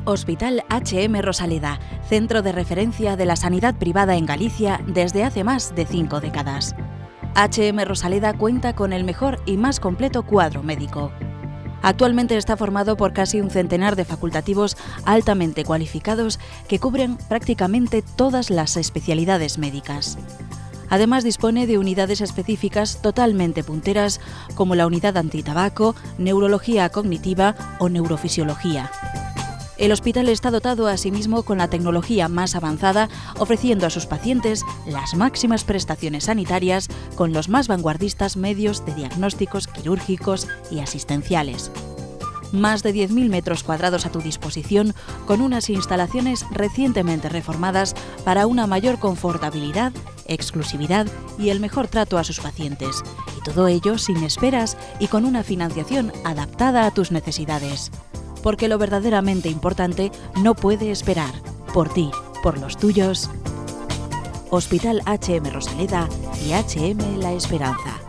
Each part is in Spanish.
Hospital HM Rosaleda, centro de referencia de la sanidad privada en Galicia desde hace más de 5 décadas. HM Rosaleda cuenta con el mejor y más completo cuadro médico. Actualmente está formado por casi un centenar de facultativos altamente cualificados que cubren prácticamente todas las especialidades médicas. Además dispone de unidades específicas totalmente punteras como la unidad antitabaco, neurología cognitiva o neurofisiología. El hospital está dotado asimismo con la tecnología más avanzada, ofreciendo a sus pacientes las máximas prestaciones sanitarias con los más vanguardistas medios de diagnósticos quirúrgicos y asistenciales. Más de 10.000 metros cuadrados a tu disposición, con unas instalaciones recientemente reformadas para una mayor confortabilidad, exclusividad y el mejor trato a sus pacientes. Y todo ello sin esperas y con una financiación adaptada a tus necesidades. Porque lo verdaderamente importante no puede esperar. Por ti, por los tuyos. Hospital HM Rosaleda y HM La Esperanza.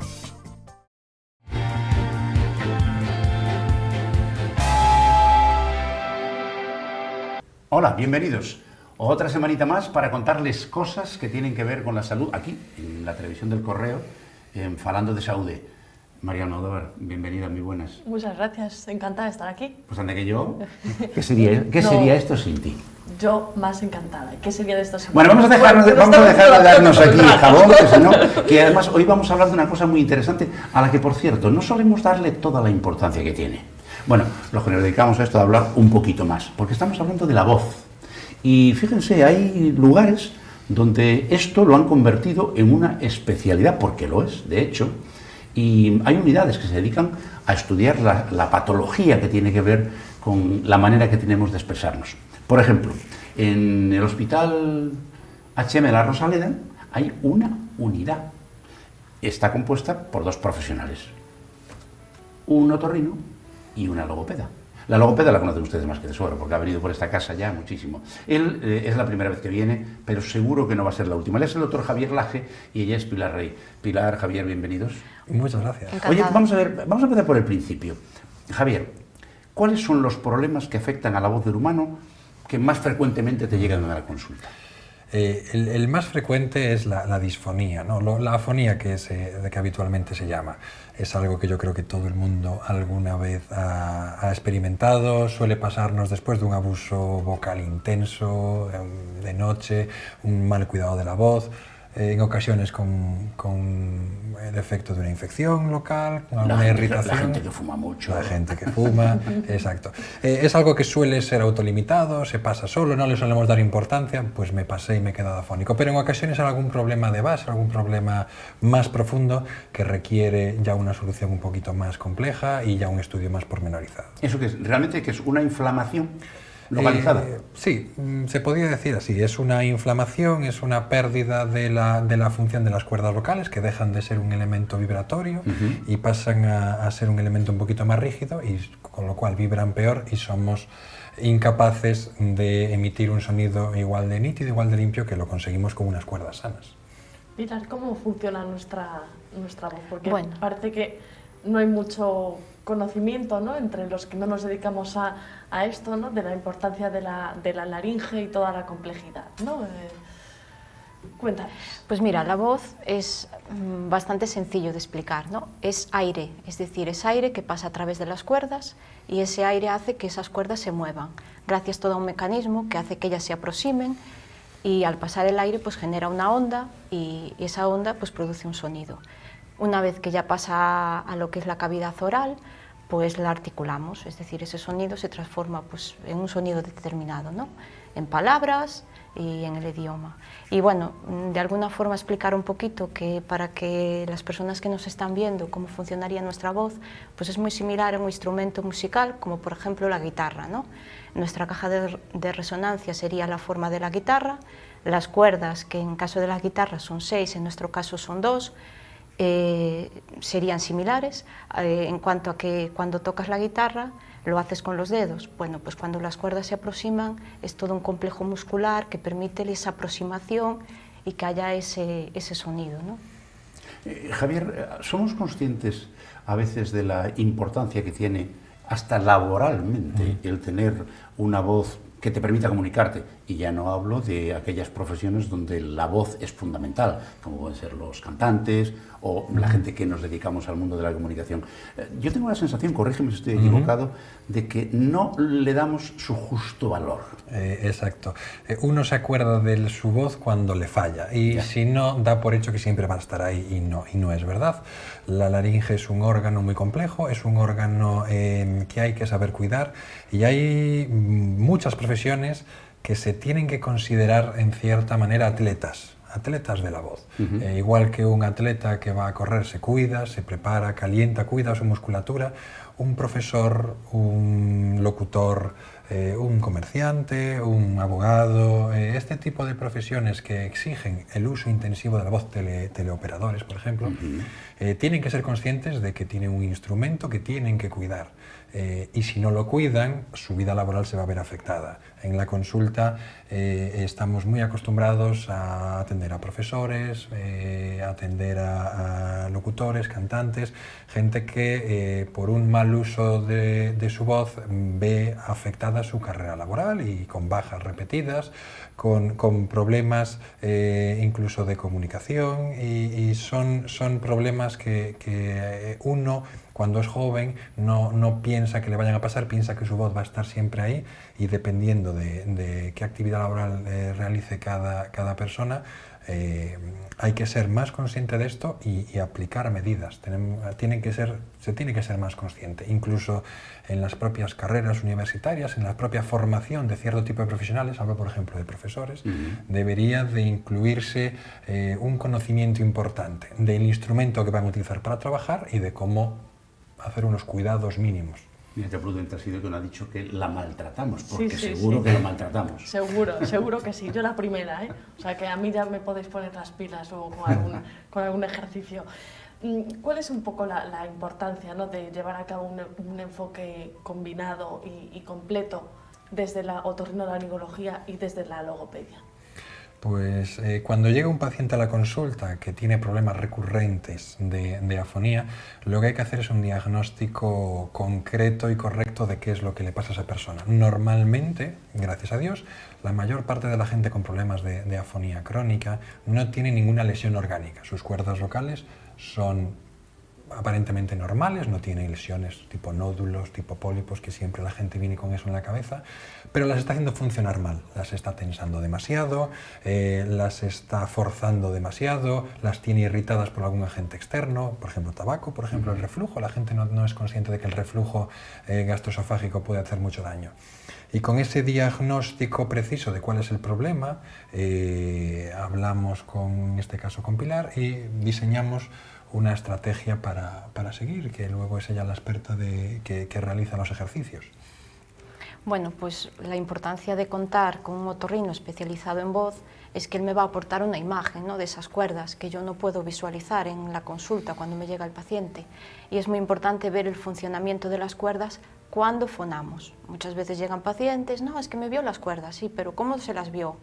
Hola, bienvenidos. Otra semanita más para contarles cosas que tienen que ver con la salud aquí, en la televisión del Correo, en Falando de Saúde. María Almodóvar, bienvenida, muy buenas. Muchas gracias, encantada de estar aquí. Pues anda que yo, ¿qué sería esto sin ti? Yo más encantada. ¿Qué sería de esto sin ti? Bueno, vamos a dejar de darnos aquí jabón, que además hoy vamos a hablar de una cosa muy interesante, a la que, por cierto, no solemos darle toda la importancia que tiene. Bueno, lo que nos dedicamos a esto de hablar un poquito más, porque estamos hablando de la voz. Y fíjense, hay lugares donde esto lo han convertido en una especialidad, porque lo es, de hecho. Y hay unidades que se dedican a estudiar la patología que tiene que ver con la manera que tenemos de expresarnos. Por ejemplo, en el Hospital HM La Rosaleda hay una unidad. Está compuesta por 2 profesionales, un otorrino y una logopeda. La logopeda la conocen ustedes más que de sobra, porque ha venido por esta casa ya muchísimo. Él es la primera vez que viene, pero seguro que no va a ser la última. Él es el doctor Javier Laje y ella es Pilar Rey. Pilar, Javier, bienvenidos. Muchas gracias. Encantada. Oye, vamos a empezar por el principio. Javier, ¿cuáles son los problemas que afectan a la voz del humano que más frecuentemente te llegan a la consulta? El más frecuente es la disfonía, ¿no? La afonía que habitualmente se llama. Es algo que yo creo que todo el mundo alguna vez ha experimentado. Suele pasarnos después de un abuso vocal intenso, de noche, un mal cuidado de la voz, en ocasiones con el efecto de una infección local, con alguna irritación. La gente que fuma mucho. La gente que fuma, exacto. Es algo que suele ser autolimitado, se pasa solo, no le solemos dar importancia, pues me pasé y me he quedado afónico. Pero en ocasiones hay algún problema de base, algún problema más profundo que requiere ya una solución un poquito más compleja y ya un estudio más pormenorizado. ¿Eso qué es? ¿Realmente que es una inflamación localizada? Sí, se podría decir así. Es una inflamación, es una pérdida de la función de las cuerdas vocales, que dejan de ser un elemento vibratorio y pasan a ser un elemento un poquito más rígido, y con lo cual vibran peor y somos incapaces de emitir un sonido igual de nítido, igual de limpio que lo conseguimos con unas cuerdas sanas. Pilar, ¿cómo funciona nuestra voz? Porque Bueno. parece que no hay mucho conocimiento, ¿no?, entre los que no nos dedicamos a esto, ¿no?, de la importancia de la laringe y toda la complejidad, ¿no? Cuéntanos. Pues mira, la voz es bastante sencillo de explicar, ¿no? Es aire, es decir, es aire que pasa a través de las cuerdas y ese aire hace que esas cuerdas se muevan, gracias a todo un mecanismo que hace que ellas se aproximen y al pasar el aire pues genera una onda y esa onda pues produce un sonido. Una vez que ya pasa a lo que es la cavidad oral, pues la articulamos, es decir, ese sonido se transforma pues, en un sonido determinado, ¿no?, en palabras y en el idioma. Y bueno, de alguna forma explicar un poquito que para que las personas que nos están viendo cómo funcionaría nuestra voz, pues es muy similar a un instrumento musical, como por ejemplo la guitarra, ¿no? Nuestra caja de resonancia sería la forma de la guitarra, las cuerdas, que en caso de la guitarra son 6, en nuestro caso son 2, serían similares en cuanto a que cuando tocas la guitarra lo haces con los dedos. Bueno, pues cuando las cuerdas se aproximan es todo un complejo muscular que permite esa aproximación y que haya ese sonido, ¿no? Javier, ¿somos conscientes a veces de la importancia que tiene hasta laboralmente el tener una voz que te permita comunicarte. Y ya no hablo de aquellas profesiones donde la voz es fundamental, como pueden ser los cantantes o la gente que nos dedicamos al mundo de la comunicación. Yo tengo la sensación, corrígeme si estoy equivocado, de que no le damos su justo valor. Exacto. Uno se acuerda de su voz cuando le falla y si no, da por hecho que siempre va a estar ahí y no es verdad. La laringe es un órgano muy complejo, es un órgano que hay que saber cuidar y hay muchas profesiones que se tienen que considerar en cierta manera atletas de la voz. Igual que un atleta que va a correr se cuida, se prepara, calienta, cuida su musculatura, un profesor, un locutor, un comerciante, un abogado, este tipo de profesiones que exigen el uso intensivo de la voz, teleoperadores, por ejemplo, tienen que ser conscientes de que tienen un instrumento que tienen que cuidar. Y si no lo cuidan, su vida laboral se va a ver afectada. En la consulta estamos muy acostumbrados a atender a profesores, a atender a locutores, cantantes, gente que por un mal uso de su voz ve afectada su carrera laboral y con bajas repetidas, con problemas incluso de comunicación y son problemas que uno cuando es joven no piensa que le vayan a pasar, piensa que su voz va a estar siempre ahí y dependiendo de qué actividad laboral realice cada persona, hay que ser más consciente de esto y aplicar medidas. Se tiene que ser más consciente. Incluso en las propias carreras universitarias, en la propia formación de cierto tipo de profesionales, hablo por ejemplo de profesores, debería de incluirse un conocimiento importante del instrumento que van a utilizar para trabajar y de cómo hacer unos cuidados mínimos. Mira, qué prudente ha sido que no ha dicho que la maltratamos, porque seguro que la maltratamos. Seguro que sí, yo la primera, ¿eh? O sea, que a mí ya me podéis poner las pilas o con algún ejercicio. ¿Cuál es un poco la importancia, ¿no?, de llevar a cabo un enfoque combinado y completo desde la otorrinolaringología y desde la logopedia? Pues cuando llega un paciente a la consulta que tiene problemas recurrentes de afonía, lo que hay que hacer es un diagnóstico concreto y correcto de qué es lo que le pasa a esa persona. Normalmente, gracias a Dios, la mayor parte de la gente con problemas de afonía crónica no tiene ninguna lesión orgánica. Sus cuerdas vocales son aparentemente normales, no tiene lesiones tipo nódulos, tipo pólipos, que siempre la gente viene con eso en la cabeza, pero las está haciendo funcionar mal, las está tensando demasiado, las está forzando demasiado, las tiene irritadas por algún agente externo, por ejemplo tabaco, por ejemplo el reflujo, la gente no es consciente de que el reflujo gastroesofágico puede hacer mucho daño. Y con ese diagnóstico preciso de cuál es el problema, hablamos en este caso con Pilar y diseñamos una estrategia para seguir, que luego es ella la experta que realiza los ejercicios. Bueno, pues la importancia de contar con un otorrino especializado en voz es que él me va a aportar una imagen, ¿no?, de esas cuerdas que yo no puedo visualizar en la consulta cuando me llega el paciente. Y es muy importante ver el funcionamiento de las cuerdas cuando fonamos. Muchas veces llegan pacientes, no, es que me vio las cuerdas, sí, pero ¿cómo se las vio?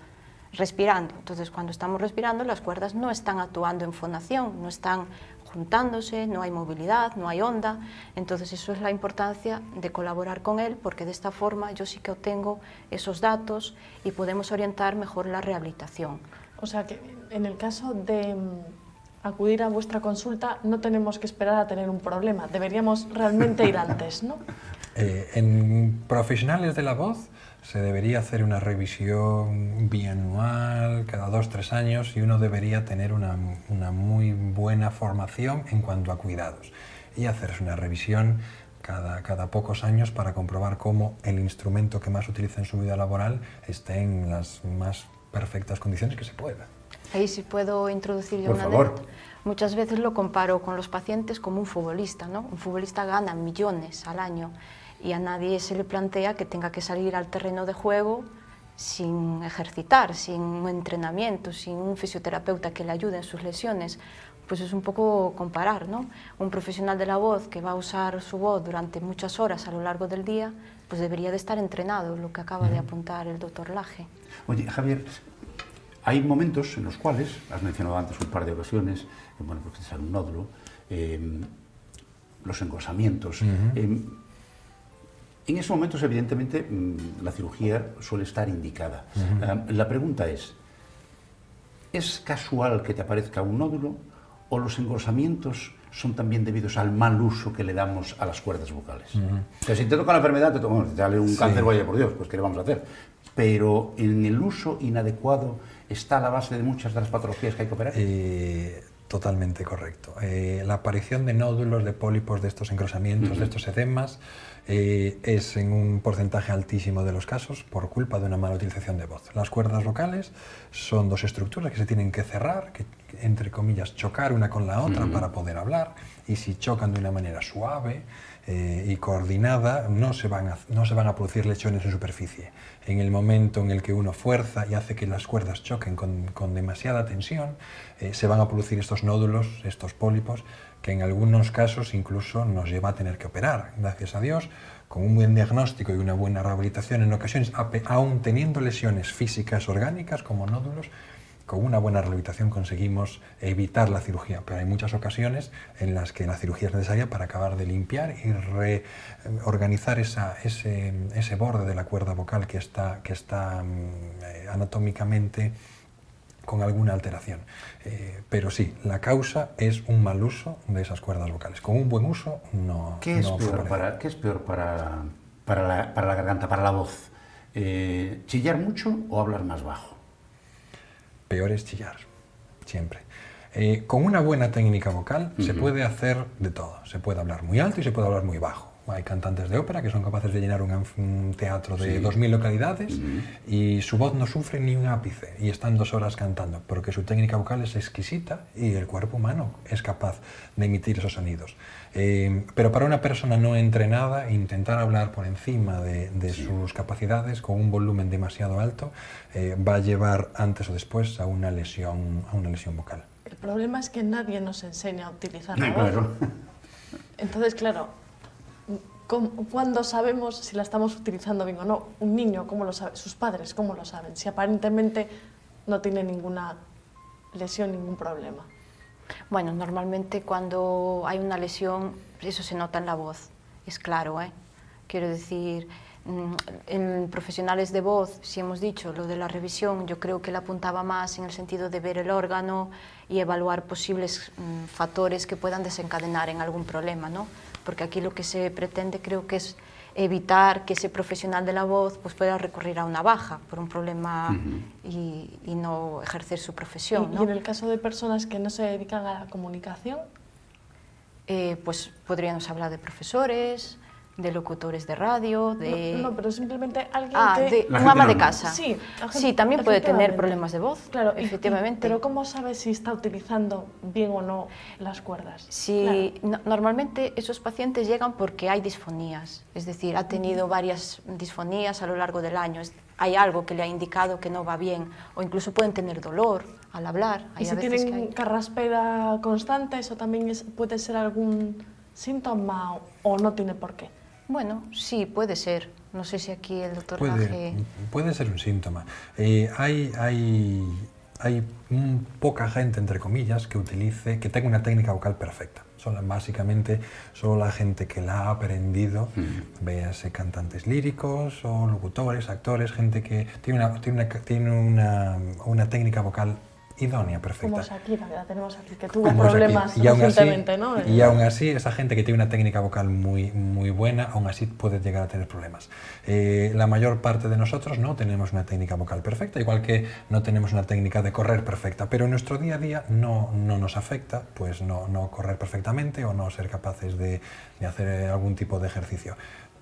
Respirando. Entonces, cuando estamos respirando, las cuerdas no están actuando en fonación, no están juntándose, no hay movilidad, no hay onda. Entonces, eso es la importancia de colaborar con él, porque de esta forma yo sí que obtengo esos datos y podemos orientar mejor la rehabilitación. O sea, que en el caso de acudir a vuestra consulta no tenemos que esperar a tener un problema, deberíamos realmente ir antes, ¿no? En profesionales de la voz se debería hacer una revisión bianual, cada 2-3 años, y uno debería tener una muy buena formación en cuanto a cuidados y hacerse una revisión cada pocos años para comprobar cómo el instrumento que más utiliza en su vida laboral esté en las más perfectas condiciones que se pueda. Ahí sí puedo introducir yo una anécdota. Muchas veces lo comparo con los pacientes como un futbolista, ¿no? Un futbolista gana millones al año y a nadie se le plantea que tenga que salir al terreno de juego sin ejercitar, sin un entrenamiento, sin un fisioterapeuta que le ayude en sus lesiones. Pues es un poco comparar, ¿no? Un profesional de la voz que va a usar su voz durante muchas horas a lo largo del día, pues debería de estar entrenado, lo que acaba de apuntar el doctor Laje. Oye, Javier, hay momentos en los cuales, has mencionado antes un par de ocasiones, bueno, porque te sale un nódulo, los engrosamientos. En esos momentos, evidentemente, la cirugía suele estar indicada. La pregunta ¿es casual que te aparezca un nódulo o los engrosamientos son también debidos al mal uso que le damos a las cuerdas vocales? O sea, si te toca la enfermedad, bueno, te sale un cáncer, vaya por Dios, pues ¿qué le vamos a hacer? Pero en el uso inadecuado está la base de muchas de las patologías que hay que operar. Totalmente correcto. La aparición de nódulos, de pólipos, de estos engrosamientos, de estos edemas, es en un porcentaje altísimo de los casos por culpa de una mala utilización de voz. Las cuerdas vocales son dos estructuras que se tienen que cerrar, que entre comillas chocar una con la otra para poder hablar, y si chocan de una manera suave y coordinada no se van a producir lesiones en superficie. En el momento en el que uno fuerza y hace que las cuerdas choquen con demasiada tensión, se van a producir estos nódulos, estos pólipos, que en algunos casos incluso nos lleva a tener que operar. Gracias a Dios, con un buen diagnóstico y una buena rehabilitación, en ocasiones, aún teniendo lesiones físicas orgánicas como nódulos, con una buena rehabilitación conseguimos evitar la cirugía, pero hay muchas ocasiones en las que la cirugía es necesaria para acabar de limpiar y reorganizar ese borde de la cuerda vocal que está anatómicamente con alguna alteración. Pero sí, la causa es un mal uso de esas cuerdas vocales. Con un buen uso no. ¿Qué es peor para la garganta, para la voz? ¿Chillar mucho o hablar más bajo? Peor es chillar, siempre. Con una buena técnica vocal se puede hacer de todo. Se puede hablar muy alto y se puede hablar muy bajo. Hay cantantes de ópera que son capaces de llenar un teatro de 2000 localidades y su voz no sufre ni un ápice y están 2 horas cantando porque su técnica vocal es exquisita y el cuerpo humano es capaz de emitir esos sonidos. Pero para una persona no entrenada, intentar hablar por encima de sus capacidades con un volumen demasiado alto va a llevar antes o después a una lesión vocal. El problema es que nadie nos enseña a utilizar la voz. Claro. Entonces, claro, ¿cuándo sabemos si la estamos utilizando bien o no? Un niño, ¿cómo lo sabe? Sus padres, ¿cómo lo saben? Si aparentemente no tiene ninguna lesión, ningún problema. Bueno, normalmente cuando hay una lesión, eso se nota en la voz, es claro, ¿eh? Quiero decir, en profesionales de voz, si hemos dicho lo de la revisión, yo creo que él apuntaba más en el sentido de ver el órgano y evaluar posibles factores que puedan desencadenar en algún problema, ¿no? Porque aquí lo que se pretende creo que es evitar que ese profesional de la voz pues, pueda recurrir a una baja por un problema y no ejercer su profesión, ¿no? ¿Y en el caso de personas que no se dedican a la comunicación? Pues podríamos hablar de profesores, de locutores de radio, de... No, pero simplemente alguien de un ama de casa. Sí, sí, también puede tener problemas de voz, claro, efectivamente. Pero ¿cómo sabe si está utilizando bien o no las cuerdas? Sí, claro. Normalmente esos pacientes llegan porque hay disfonías, es decir, ha tenido varias disfonías a lo largo del año, hay algo que le ha indicado que no va bien, o incluso pueden tener dolor al hablar. ¿Y si tienen carraspera constante, eso también puede ser algún síntoma o no tiene por qué? Bueno, sí, puede ser. No sé si aquí el doctor Laje... Puede ser un síntoma. Hay poca gente, entre comillas, que tenga una técnica vocal perfecta. Básicamente solo la gente que la ha aprendido, véase cantantes líricos o locutores, actores, gente que tiene una técnica vocal idónea, perfecta. Como Shakira, que la tenemos aquí, que tuvo problemas recientemente, ¿no? Y aún así, esa gente que tiene una técnica vocal muy buena, aún así puede llegar a tener problemas. La mayor parte de nosotros no tenemos una técnica vocal perfecta, igual que no tenemos una técnica de correr perfecta, pero en nuestro día a día no nos afecta pues no correr perfectamente o no ser capaces de hacer algún tipo de ejercicio.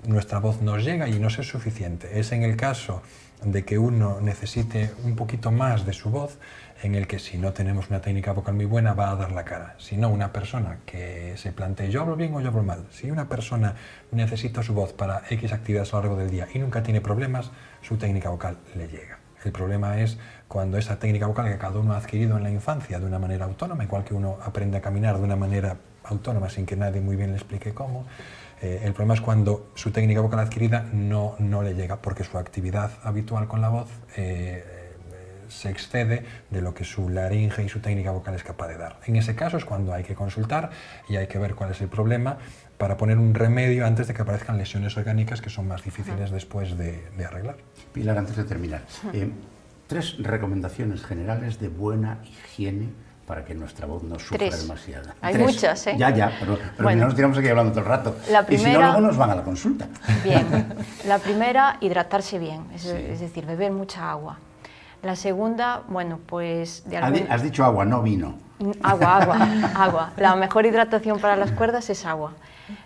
Nuestra voz nos llega y nos es suficiente. Es en el caso de que uno necesite un poquito más de su voz, en el que si no tenemos una técnica vocal muy buena va a dar la cara. Si no, una persona que se plantee yo hablo bien o yo hablo mal, si una persona necesita su voz para X actividades a lo largo del día y nunca tiene problemas, su técnica vocal le llega. El problema es cuando esa técnica vocal que cada uno ha adquirido en la infancia de una manera autónoma, igual que uno aprende a caminar de una manera autónoma sin que nadie muy bien le explique cómo, el problema es cuando su técnica vocal adquirida no le llega porque su actividad habitual con la voz se excede de lo que su laringe y su técnica vocal es capaz de dar. En ese caso es cuando hay que consultar y hay que ver cuál es el problema para poner un remedio antes de que aparezcan lesiones orgánicas que son más difíciles después de arreglar. Pilar, antes de terminar, 3 recomendaciones generales de buena higiene para que nuestra voz no sufra 3. demasiado. Hay 3. muchas, ¿eh? Ya, pero Bueno, no nos tiramos aquí hablando todo el rato. la Y si no, primera- luego nos van a la consulta. Bien, la primera, hidratarse bien, es Sí. decir, beber mucha agua. La segunda, bueno, pues de Has dicho agua, no vino. Agua. La mejor hidratación para las cuerdas es agua.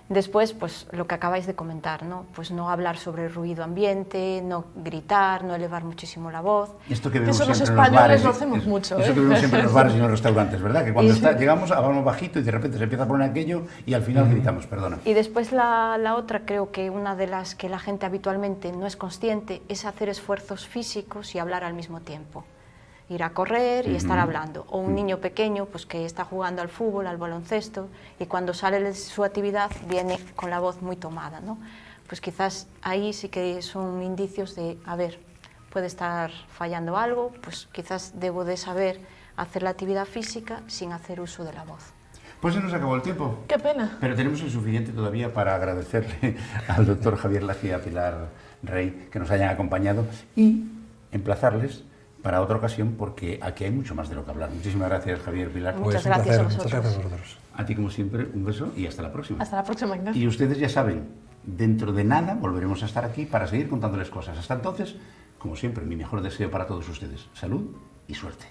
Después, pues lo que acabáis de comentar, ¿no? Pues no hablar sobre ruido ambiente, no gritar, no elevar muchísimo la voz. Esto que vemos Eso los siempre en los españoles bares, lo hacemos mucho, Eso ¿eh? que vemos siempre en los bares y en los restaurantes, ¿verdad? Que cuando Y sí. llegamos hablamos bajito y de repente se empieza a poner aquello y al final gritamos, perdona. Y después la otra, creo que una de las que la gente habitualmente no es consciente es hacer esfuerzos físicos y hablar al mismo tiempo. Ir a correr y estar hablando. O un niño pequeño pues que está jugando al fútbol, al baloncesto, y cuando sale de su actividad viene con la voz muy tomada, ¿no? Pues quizás ahí sí que son indicios de, a ver, puede estar fallando algo, pues quizás debo de saber hacer la actividad física sin hacer uso de la voz. Pues se nos acabó el tiempo. Qué pena. Pero tenemos el suficiente todavía para agradecerle al doctor Javier Lacia y a Pilar Rey que nos hayan acompañado y emplazarles para otra ocasión porque aquí hay mucho más de lo que hablar. Muchísimas gracias, Javier, Pilar. Muchas un gracias placer, a muchas vosotros. gracias a vosotros. A ti, como siempre, un beso y hasta la próxima. Hasta la próxima, Ignacio. Y ustedes ya saben, dentro de nada volveremos a estar aquí para seguir contándoles cosas. Hasta entonces, como siempre, mi mejor deseo para todos ustedes. Salud y suerte.